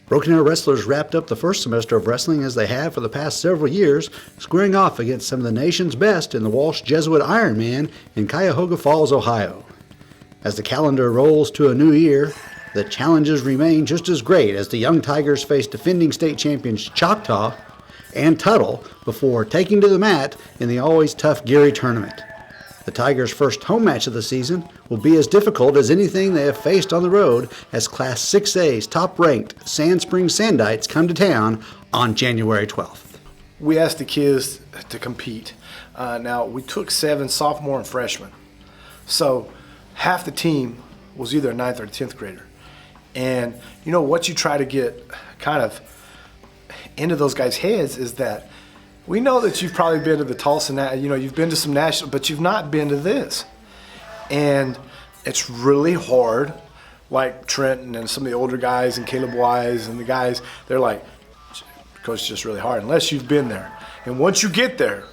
Broken Arrow wrestlers wrapped up the first semester of wrestling as they have for the past several years, squaring off against some of the nation's best in the Walsh Ironman in Cuyahoga Falls, Ohio. As the calendar rolls to a new year, the challenges remain just as great as the Young Tigers face defending state champions Choctaw and Tuttle before taking to the mat in the always tough Gary tournament. The Tigers' first home match of the season will be as difficult as anything they have faced on the road as Class 6A's top-ranked Sand Springs Sandites come to town on January 12th. We asked the kids to compete. Now, we took 7 sophomore and freshmen. So half the team was either a 9th or 10th grader. And, you know, what you try to get kind of into those guys' heads is that we know that you've probably been to the Tulsa, you've been to some national, but you've not been to this. And it's really hard, like Trenton and some of the older guys and Caleb Wise and the guys, they're like, Coach, it's just really hard unless you've been there. And once you get there,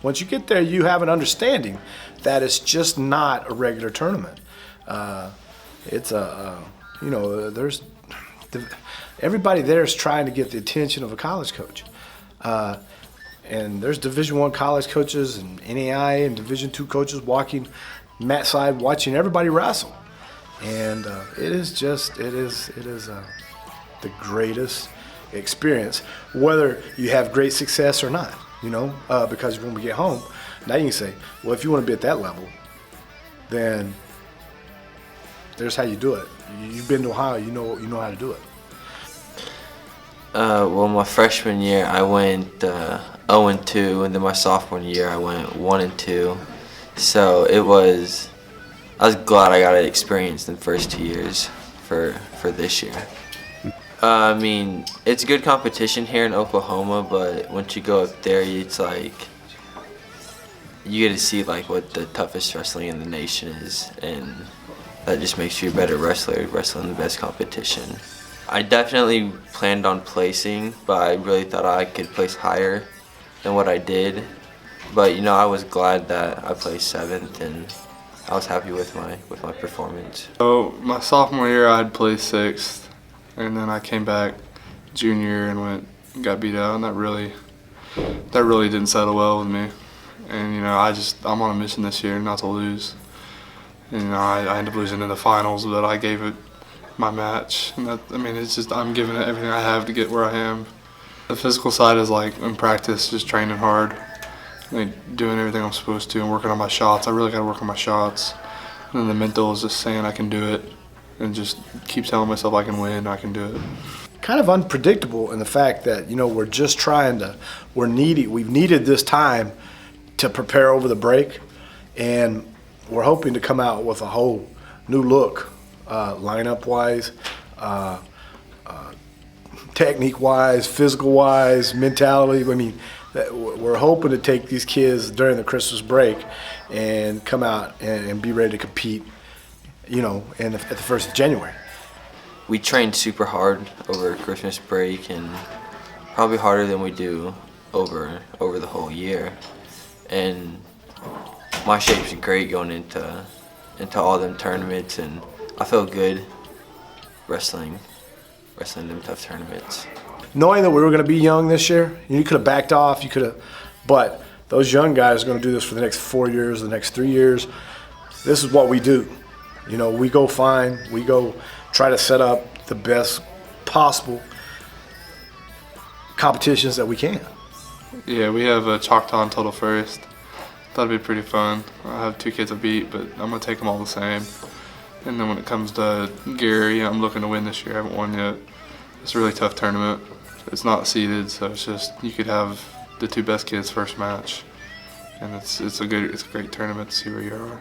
you have an understanding that it's just not a regular tournament. Everybody there is trying to get the attention of a college coach. And there's Division I college coaches and NAI and Division II coaches walking mat side, watching everybody wrestle. And it is the greatest experience, whether you have great success or not, because when we get home, now you can say, well, if you want to be at that level, then there's how you do it. You've been to Ohio, you know how to do it. Well, my freshman year, I went 0-2, and then my sophomore year, I went 1-2. So I was glad I got an experience in the first 2 years for this year. I mean, it's good competition here in Oklahoma, but once you go up there, it's like you get to see like what the toughest wrestling in the nation is, and that just makes you a better wrestler, wrestling the best competition. I definitely planned on placing, but I really thought I could place higher than what I did. But I was glad that I placed 7th, and I was happy with my performance. So my sophomore year, I had placed 6th, and then I came back junior year and got beat out, and that really didn't settle well with me. And I'm on a mission this year not to lose. And I ended up losing in the finals, but I gave it my match, and I'm giving it everything I have to get where I am. The physical side is like in practice, just training hard, like doing everything I'm supposed to and working on my shots. I really got to work on my shots. And then the mental is just saying I can do it and just keep telling myself I can win, I can do it. Kind of unpredictable in the fact that we're just we've needed this time to prepare over the break, and we're hoping to come out with a whole new look. Lineup-wise, technique-wise, physical-wise, mentality. I mean, we're hoping to take these kids during the Christmas break and come out and be ready to compete, at the 1st of January. We trained super hard over Christmas break, and probably harder than we do over the whole year. And my shape's great going into all them tournaments, and I feel good wrestling them tough tournaments. Knowing that we were going to be young this year, you could have backed off, but those young guys are going to do this for the next 4 years, the next 3 years. This is what we do. We go try to set up the best possible competitions that we can. Yeah, we have a Choctaw and Tuttle first. That'll be pretty fun. I have 2 kids to beat, but I'm going to take them all the same. And then when it comes to Gary, I'm looking to win this year. I haven't won yet. It's a really tough tournament. It's not seeded, so it's just you could have the 2 best kids first match, and it's a great tournament to see where you are.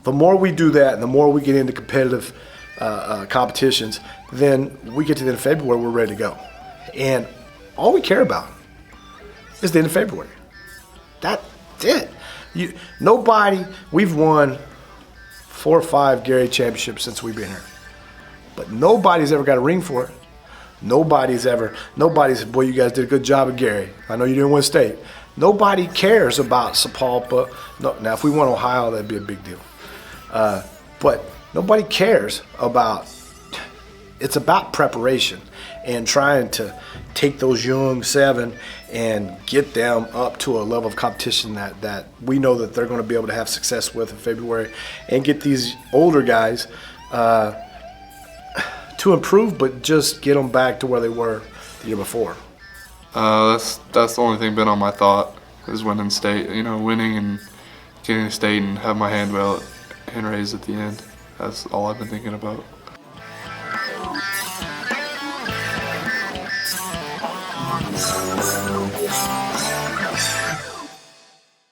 The more we do that, and the more we get into competitive competitions, then we get to the end of February, we're ready to go. And all we care about is the end of February. That's it. We've won 4 or 5 Gary championships since we've been here, but nobody's ever got a ring for it. Nobody said, boy, you guys did a good job at Gary. I know you didn't win state, Nobody cares about Sapulpa. No, now, if we won Ohio, that'd be a big deal. But nobody cares about. It's about preparation and trying to take those young 7 and get them up to a level of competition that we know that they're going to be able to have success with in February, and get these older guys to improve, but just get them back to where they were the year before. That's the only thing been on my thought is winning state. Winning and getting to state and have my hand raised at the end. That's all I've been thinking about.